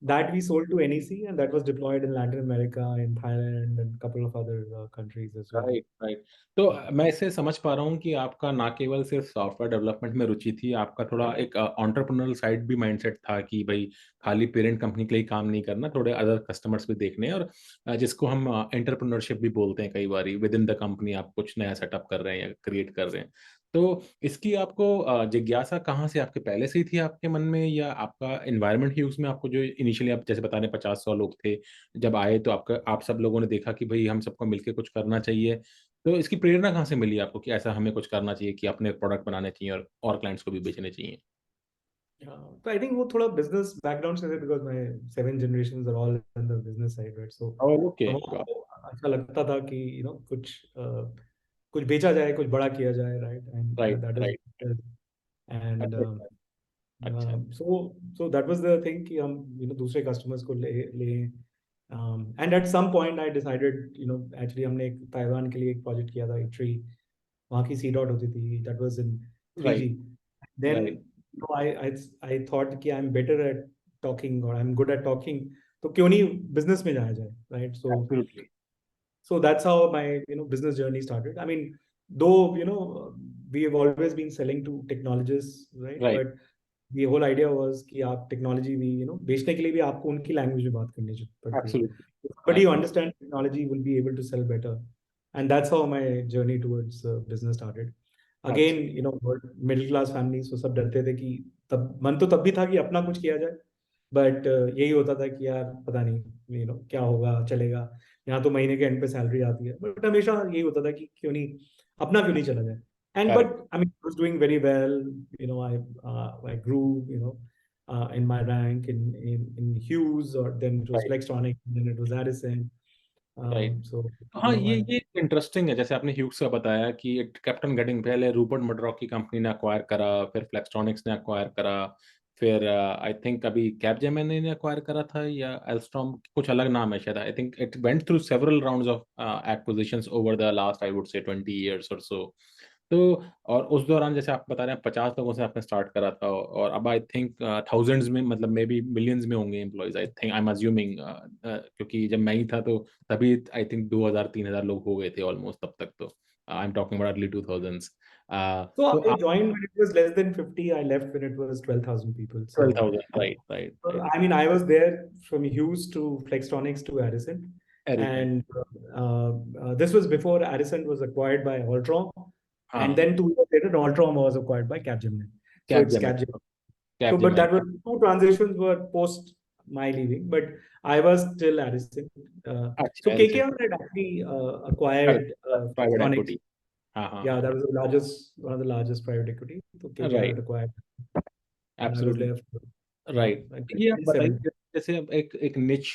[SPEAKER 1] that we sold to NEC, and that was deployed in Latin America, in Thailand, and a couple of other countries as well.
[SPEAKER 2] Right, right. तो मैं इसे समझ पा रहा हूँ कि आपका ना केवल सिर्फ सॉफ्टवेयर डेवलपमेंट में रुचि थी, आपका थोड़ा एक एंटरप्रेन्योरल साइड भी माइंडसेट था कि भाई खाली पेरेंट कंपनी के लिए काम नहीं करना, थोड़े अदर कस्टमर्स भी देखने हैं, और जिसको हम एंटरप्रेन्योरशिप भी बोलते हैं कई बार, विद इन द कंपनी आप कुछ नया सेटअप कर रहे हैं या क्रिएट कर रहे हैं। तो इसकी आपको जिज्ञासा कहाँ से, आपके पहले से ही थी आपके मन में, या आपका एनवायरनमेंट ही उसमें आपको, जो इनिशियली आप जैसे बता रहे हैं 50-100 लोग थे जब आए, तो आपका आप सब लोगों ने देखा कि भाई हम सबको मिलके कुछ करना चाहिए, तो इसकी प्रेरणा कहाँ से मिली आपको कि ऐसा हमें कुछ करना चाहिए कि अपने प्रोडक्ट बनाने चाहिए और क्लाइंट्स को भी बेचने चाहिए?
[SPEAKER 1] So I think वो थोड़ा business background से थे because my 7 generations are all in the business side, right? So
[SPEAKER 2] oh, okay,
[SPEAKER 1] हमारे को अच्छा लगता था कि कुछ बेचा जाए, कुछ बड़ा किया जाए, right? And
[SPEAKER 2] right,
[SPEAKER 1] that is
[SPEAKER 2] right,
[SPEAKER 1] and
[SPEAKER 2] अच्छा,
[SPEAKER 1] So that was the thing कि हम दूसरे customers को ले and at some point I decided actually हमने एक ताइवान के लिए एक project किया था E3 वहाँ की C dot होती थी that was in 3G
[SPEAKER 2] right,
[SPEAKER 1] then
[SPEAKER 2] right,
[SPEAKER 1] I thought कि I'm better at talking or I'm good at talking तो क्यों नहीं business में जाया जाए right
[SPEAKER 2] absolutely,
[SPEAKER 1] so that's how my business journey started. I mean, though we have always been selling to technologists, right?
[SPEAKER 2] right,
[SPEAKER 1] But the whole idea was कि आप technology भी बेचने के लिए भी आपको उनकी language में बात करनी पड़ती है.
[SPEAKER 2] absolutely,
[SPEAKER 1] But you understand technology will be able to sell better, and that's how my journey towards business started. Again, middle class families so सब डरते थे कि तब मन तो तब भी था कि अपना कुछ किया जाए, बट यही होता था कि यार पता नहीं क्या होगा चलेगा यहाँ तो महीने के एंड पे सैलरी आती है बट हमेशा यही होता था कि क्यों नहीं अपना क्यों नहीं चला जाए and but
[SPEAKER 2] correct,
[SPEAKER 1] I mean was doing very well I grew in my rank in Hughes or then it was
[SPEAKER 2] right,
[SPEAKER 1] Flextronics and then it was Addison
[SPEAKER 2] right.
[SPEAKER 1] so
[SPEAKER 2] हाँ, ये
[SPEAKER 1] I,
[SPEAKER 2] ये इंटरेस्टिंग है, जैसे आपने Hughes का बताया कि it kept on getting, पहले रूपर्ट मर्डॉक की कंपनी ने अक्वायर करा, फिर फ्लेक्सट्रॉनिक्स ने अक्वायर करा, फिर आई थिंक अभी कैपजेमिनी ने अक्वायर करा था, या एल्स्ट्रॉम, कुछ अलग नाम है शायद। I think it went through several rounds of acquisitions over the last, I would say 20 years और सो। तो और उस दौरान जैसे आप बता रहे हैं 50 लोगों से आपने स्टार्ट करा था, और अब आई थिंक थाउजेंड्स में, मतलब मे बी मिलियंस में होंगे employees, I think, I am assuming, क्योंकि जब मैं ही था तो तभी आई थिंक 2000-3000 लोग हो गए थे ऑलमोस्ट तब तक। तो I am talking about early 2000s।
[SPEAKER 1] so
[SPEAKER 2] तो
[SPEAKER 1] I
[SPEAKER 2] आप
[SPEAKER 1] joined when it was less than 50 I left when it was 12,000 people so
[SPEAKER 2] 12,000, right right right,
[SPEAKER 1] I mean, I was there from Hughes to Flextronics to Addison,
[SPEAKER 2] Eric,
[SPEAKER 1] and this was before Addison was acquired by Altrom, and
[SPEAKER 2] हाँ,
[SPEAKER 1] then 2 years later, Altrom was acquired by Capgemini. So it's
[SPEAKER 2] Capgemini,
[SPEAKER 1] Capgemini. So, but
[SPEAKER 2] Capgemini,
[SPEAKER 1] that was two transitions were post my leaving, but I was still Addison. So
[SPEAKER 2] अच्छा, Eric,
[SPEAKER 1] KKR had actually acquired
[SPEAKER 2] private
[SPEAKER 1] Flextronics.
[SPEAKER 2] Equity, हाँ हाँ
[SPEAKER 1] Yeah,
[SPEAKER 2] हाँ,
[SPEAKER 1] that was the largest, one of the largest private equity. So KKR
[SPEAKER 2] right,
[SPEAKER 1] had acquired, and I was
[SPEAKER 2] absolutely,
[SPEAKER 1] there for
[SPEAKER 2] right.
[SPEAKER 1] like
[SPEAKER 2] ये आप बताइए,
[SPEAKER 1] 7.
[SPEAKER 2] जैसे अब एक एक निच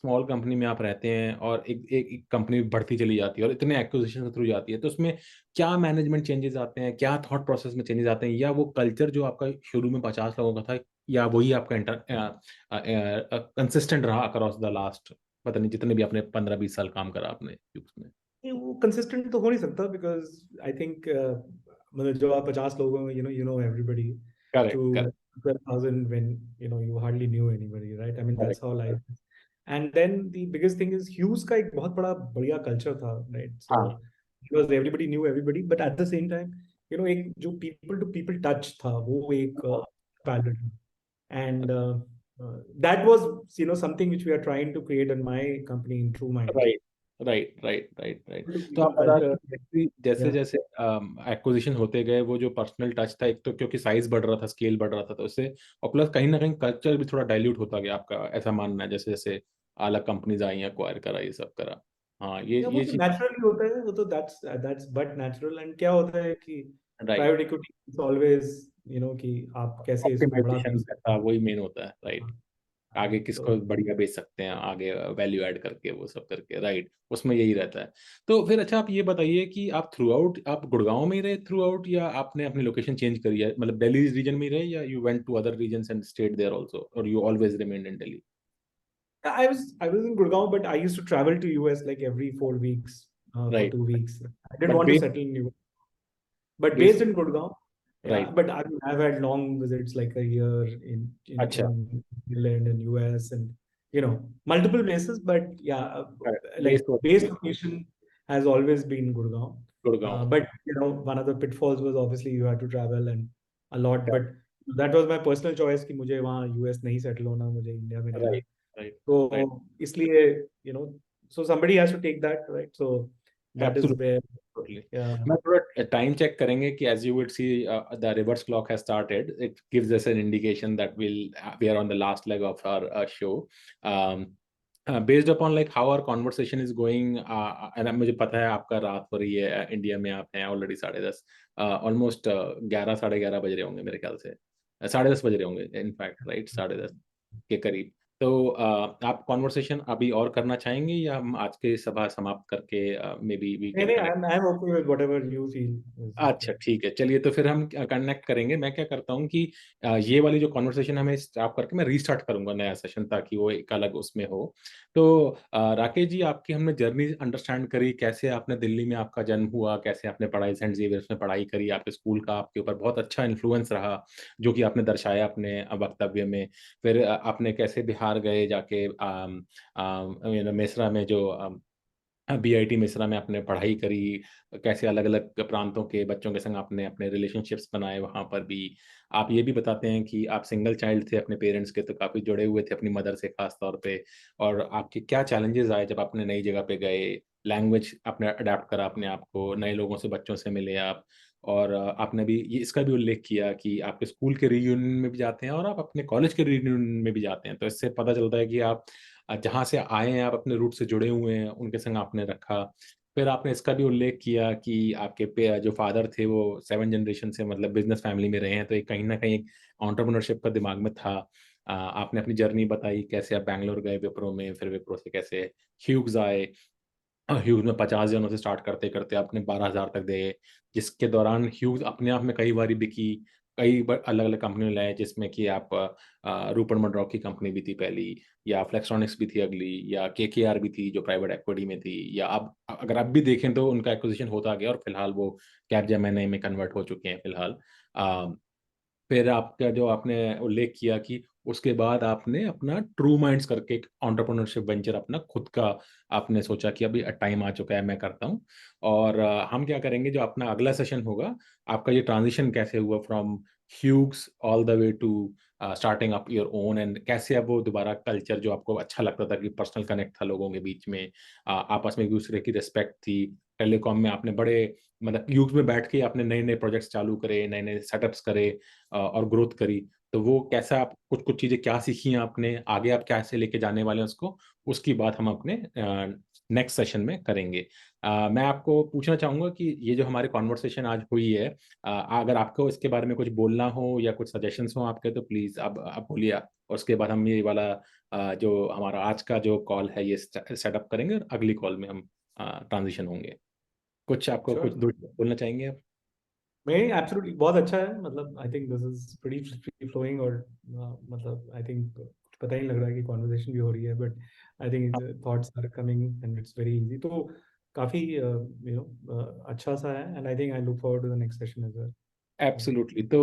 [SPEAKER 2] स्मॉल कंपनी में आप रहते हैं, और एक कंपनी बढ़ती चली जाती है और इतने एक्विजिशन के थ्रू जाती है, तो उसमें क्या मैनेजमेंट चेंजेस आते हैं, क्या थॉट प्रोसेस में चेंजेस आते हैं, या वो कल्चर जो आपका शुरू में 50 लोगों का था, या वही आपका कंसिस्टेंट रहा अक्रॉस द लास्ट, पता नहीं, जितने भी आपने 15-20 साल काम करा आपने Hughes में?
[SPEAKER 1] वो कंसिस्टेंट तो हो नहीं सकता बिकॉज आई थिंक मतलब जो आप 50 लोगों में everybody
[SPEAKER 2] correct,
[SPEAKER 1] to
[SPEAKER 2] correct,
[SPEAKER 1] 12,000 when you hardly knew anybody right I mean
[SPEAKER 2] correct,
[SPEAKER 1] that's how life is and then the biggest thing is Hughes का एक बहुत बड़ा बढ़िया कल्चर था right so
[SPEAKER 2] हाँ,
[SPEAKER 1] because everybody knew everybody but at the same time एक जो people to people touch था वो एक palette and that was something which we are trying to create in my company in TrueMind
[SPEAKER 2] right, right, right, right, right.
[SPEAKER 1] to
[SPEAKER 2] तो
[SPEAKER 1] people
[SPEAKER 2] आप बता
[SPEAKER 1] culture
[SPEAKER 2] रहे हैं कि जैसे
[SPEAKER 1] yeah
[SPEAKER 2] जैसे एक्विजिशन होते गए, वो जो पर्सनल टच था, एक तो क्योंकि साइज बढ़ रहा था, स्केल बढ़ रहा था, तो उससे, और प्लस कहीं ना कहीं कल्चर भी थोड़ा डाइल्यूट होता गया आपका, ऐसा मानना है, जैसे जैसे अलग कंपनीज आई, एक्वायर करा, ये सब करा। हाँ, ये
[SPEAKER 1] या वो
[SPEAKER 2] ये
[SPEAKER 1] तो
[SPEAKER 2] चीज,
[SPEAKER 1] नेचुरली होता है वो तो दैट्स बट नेचुरल एंड क्या होता है कि
[SPEAKER 2] right,
[SPEAKER 1] private equity is always कि आप कैसे इसको बड़ा कर
[SPEAKER 2] ऑप्टिमाइजेशन
[SPEAKER 1] सकते
[SPEAKER 2] का वही मेन होता है, राइट।
[SPEAKER 1] हैं
[SPEAKER 2] आगे
[SPEAKER 1] तो
[SPEAKER 2] किसको बढ़िया बेच सकते हैं, आगे वैल्यू ऐड करके, वो सब करके, राइट, उसमें यही रहता है। तो फिर अच्छा, आप ये बताइए कि आप थ्रू आउट, आप गुड़गांव में ही रहे थ्रू आउट, या आपने अपनी लोकेशन चेंज करी है, मतलब दिल्ली रीजन में ही रहे, या you went to other regions and stayed there also, और you always remained in Delhi?
[SPEAKER 1] I was in Gurgaon but I used to travel to US like every 4 weeks for
[SPEAKER 2] right,
[SPEAKER 1] 2 weeks I didn't
[SPEAKER 2] but
[SPEAKER 1] want to
[SPEAKER 2] base,
[SPEAKER 1] settle in US but
[SPEAKER 2] base,
[SPEAKER 1] based in Gurgaon yeah
[SPEAKER 2] right,
[SPEAKER 1] but I've had long visits like a year
[SPEAKER 2] अच्छा,
[SPEAKER 1] in England and US and multiple places but yeah
[SPEAKER 2] base
[SPEAKER 1] like
[SPEAKER 2] तो
[SPEAKER 1] base location has always been Gurgaon
[SPEAKER 2] Gurgaon,
[SPEAKER 1] but one of the pitfalls was obviously you had to travel and a lot but that was my personal choice कि मुझे वहाँ US नहीं settle होना मुझे India में रहना है
[SPEAKER 2] राइट, राइट, राइट,
[SPEAKER 1] तो इसलिए so somebody has to take that right so that is where
[SPEAKER 2] Totally.
[SPEAKER 1] yeah
[SPEAKER 2] मैं थोड़ा टाइम चेक करेंगे कि as you would see, the reverse clock has started. It gives us an indication that we are on the last leg of our show. Based upon like how our conversation is going, and मुझे पता है आपका रात हो रही है, India में आप हैं ऑलरेडी 10:30, ऑलमोस्ट 11 साढ़े 11 बज रहे होंगे मेरे ख्याल से, 10:30 बज रहे होंगे इनफैक्ट, राइट, 10:30 के करीब। तो आप कॉन्वर्सेशन अभी और करना चाहेंगे या हम आज की सभा समाप्त करके मे बी वी
[SPEAKER 1] नहीं
[SPEAKER 2] कैन
[SPEAKER 1] नहीं,
[SPEAKER 2] connect?
[SPEAKER 1] I am okay with whatever you feel.
[SPEAKER 2] अच्छा ठीक है, चलिए तो फिर हम कनेक्ट करेंगे। मैं क्या करता हूँ कि ये वाली जो कॉन्वर्सेशन हमें स्टॉप करके मैं रीस्टार्ट करूंगा नया सेशन, ताकि वो एक अलग उसमें हो। तो राकेश जी, आपकी हमने जर्नी अंडरस्टैंड करी, कैसे आपने दिल्ली में आपका जन्म हुआ, कैसे आपने पढ़ाई सेंट जेवियर्स में पढ़ाई करी, आपके स्कूल का आपके ऊपर बहुत अच्छा इन्फ्लुएंस रहा, जो कि आपने दर्शाया अपने वक्तव्य में। फिर आपने कैसे बिहार गए, जाके मेसरा में जो बीआईटी मिश्रा में आपने पढ़ाई करी, कैसे अलग-अलग प्रांतों के बच्चों के संग आपने अपने रिलेशनशिप्स बनाए वहाँ पर भी। आप ये भी बताते हैं कि आप सिंगल चाइल्ड थे अपने पेरेंट्स के, तो काफ़ी जुड़े हुए थे अपनी मदर से ख़ास तौर पे, और आपके क्या चैलेंजेज़ आए जब आपने नई जगह पे गए, लैंग्वेज आपने अडैप्ट करा अपने आप को, नए लोगों से, बच्चों से मिले आप। और आपने भी ये इसका भी उल्लेख किया कि आपके स्कूल के रियूनियन में भी जाते हैं और आप अपने कॉलेज के रियूनियन में भी जाते हैं। तो इससे पता चलता है कि आप जहाँ से आए हैं, आप अपने रूट से जुड़े हुए हैं, उनके संग आपने रखा। फिर आपने इसका भी उल्लेख किया कि आपके जो फादर थे वो 7 जनरेशन से मतलब बिज़नेस फैमिली में रहे हैं, तो एक कहीं न कहीं एक एंटरप्रेन्योरशिप का दिमाग में था। आपने अपनी जर्नी बताई, कैसे आप बैंगलोर गए विप्रो में, फिर विप्रो से कैसे ह्यूग्स आए। ह्यूज में 50 जनों से स्टार्ट करते-करते आपने 12,000 तक दिए, जिसके दौरान ह्यूज अपने आप में कई बारी बिकी, कई ब अलग-अलग कंपनी लाए, जिसमें कि आप रूपर्ट मर्डॉक की कंपनी भी थी पहली, या फ्लेक्सट्रॉनिक्स भी थी अगली, या केकेआर भी थी जो प्राइवेट इक्विटी में थी, या अब अगर अब भी देखें तो उनका एक्विजिशन होता गया और फिलहाल वो कैपजेमिनी में कन्वर्ट हो चुके हैं फिलहाल। अ फिर आपका जो आपने उल्लेख किया कि उसके बाद आपने अपना ट्रू माइंड्स करके एक एंटरप्रेन्योरशिप वेंचर अपना खुद का आपने सोचा कि अभी टाइम आ चुका है, मैं करता हूँ। और हम क्या करेंगे, जो अपना अगला सेशन होगा, आपका ये ट्रांजिशन कैसे हुआ from Hughes all the way to starting up your own, and कैसे अब वो दोबारा कल्चर जो आपको अच्छा लगता था कि पर्सनल कनेक्ट था लोगों के बीच में, आपस में एक दूसरे की रिस्पेक्ट थी। टेलीकॉम में आपने बड़े मतलब ह्यूग्स में बैठ के आपने नए-नए प्रोजेक्ट्स चालू करे, नए-नए सेटअप्स करे, और ग्रोथ करी। तो वो कैसा आप कुछ-कुछ चीज़ें क्या सीखी हैं आपने, आगे आप कैसे लेके जाने वाले हैं उसको, उसकी बात हम अपने नेक्स्ट सेशन में करेंगे। मैं आपको पूछना चाहूँगा कि ये जो हमारी कन्वर्सेशन आज हुई है, अगर आपको इसके बारे में कुछ बोलना हो या कुछ सजेशंस हो आपके, तो प्लीज़ आप बोलिए। और उसके बाद हम ये वाला जो हमारा आज का जो कॉल है ये सेटअप करेंगे, और अगली कॉल में हम ट्रांज़िशन होंगे। कुछ आपको कुछ
[SPEAKER 1] श्योर।
[SPEAKER 2] 2 बोलना चाहेंगे आप?
[SPEAKER 1] नहीं, एब्सोल्युटली बहुत अच्छा है। मतलब I think this is pretty free flowing, और मतलब आई थिंक कुछ पता ही नहीं लग रहा है कि कॉन्वर्सेशन भी हो रही है, but I think thoughts are coming and it's very easy. तो काफी अच्छा सा है, and I think I look forward to the next session as well.
[SPEAKER 2] Absolutely. तो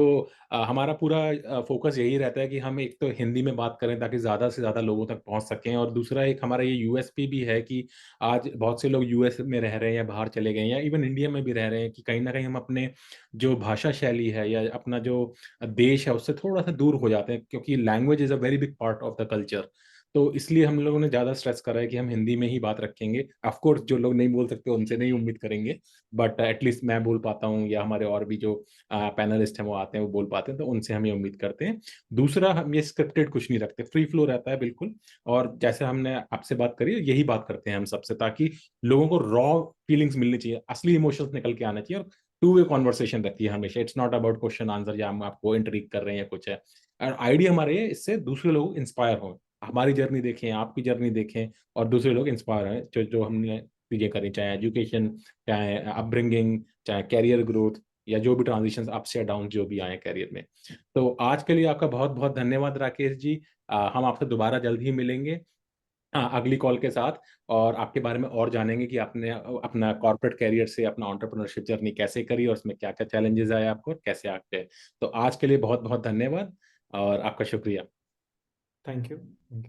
[SPEAKER 2] हमारा पूरा फ़ोकस यही रहता है कि हम एक तो हिंदी में बात करें ताकि ज़्यादा से ज़्यादा लोगों तक पहुँच सकें, और दूसरा एक हमारा ये यूएसपी भी है कि आज बहुत से लोग यूएस में रह रहे हैं या बाहर चले गए हैं या इवन इंडिया में भी रह रहे हैं, कि कहीं न कहीं हम अपने जो भाषा शैली है या अपना जो देश है उससे थोड़ा-सा दूर हो जाते हैं, क्योंकि language is a very big part of the culture. तो इसलिए हम लोगों ने ज़्यादा स्ट्रेस करा है कि हम हिंदी में ही बात रखेंगे। ऑफ़ कोर्स जो लोग नहीं बोल सकते उनसे नहीं उम्मीद करेंगे, बट एट लीस्ट मैं बोल पाता हूँ, या हमारे और भी जो पैनलिस्ट हैं वो आते हैं, वो बोल पाते हैं, तो उनसे हम ये उम्मीद करते हैं। दूसरा, हम ये स्क्रिप्टेड कुछ नहीं रखते, फ्री फ्लो रहता है बिल्कुल। और जैसे हमने आपसे बात करी, यही बात करते हैं हम सबसे, ताकि लोगों को रॉ फीलिंग्स मिलनी चाहिए, असली इमोशंस निकल के आना चाहिए, और टू वे कन्वर्सेशन रहती है हमेशा। It's not about question answer या हम आपको इंट्रिग कर रहे हैं या कुछ है। आइडिया हमारा ये है, इससे दूसरे लोग इंस्पायर हों। हमारी जर्नी देखें, आपकी जर्नी देखें, और दूसरे लोग इंस्पायर हों, जो जो हमने चीज़ें करी, चाहे एजुकेशन, चाहे अपब्रिंगिंग, चाहे करियर ग्रोथ, या जो भी ट्रांजिशंस अप्स या डाउन जो भी आए करियर में। तो आज के लिए आपका बहुत-बहुत धन्यवाद राकेश जी। हम आपसे दोबारा जल्द ही मिलेंगे अगली कॉल के साथ, और आपके बारे में और जानेंगे कि आपने अपना कॉर्पोरेट करियर से अपना एंटरप्रेन्योरशिप जर्नी कैसे करी, और उसमें क्या-क्या चैलेंजेस आए आपको और कैसे आप गए। तो आज के लिए बहुत-बहुत धन्यवाद और आपका शुक्रिया।
[SPEAKER 1] Thank you.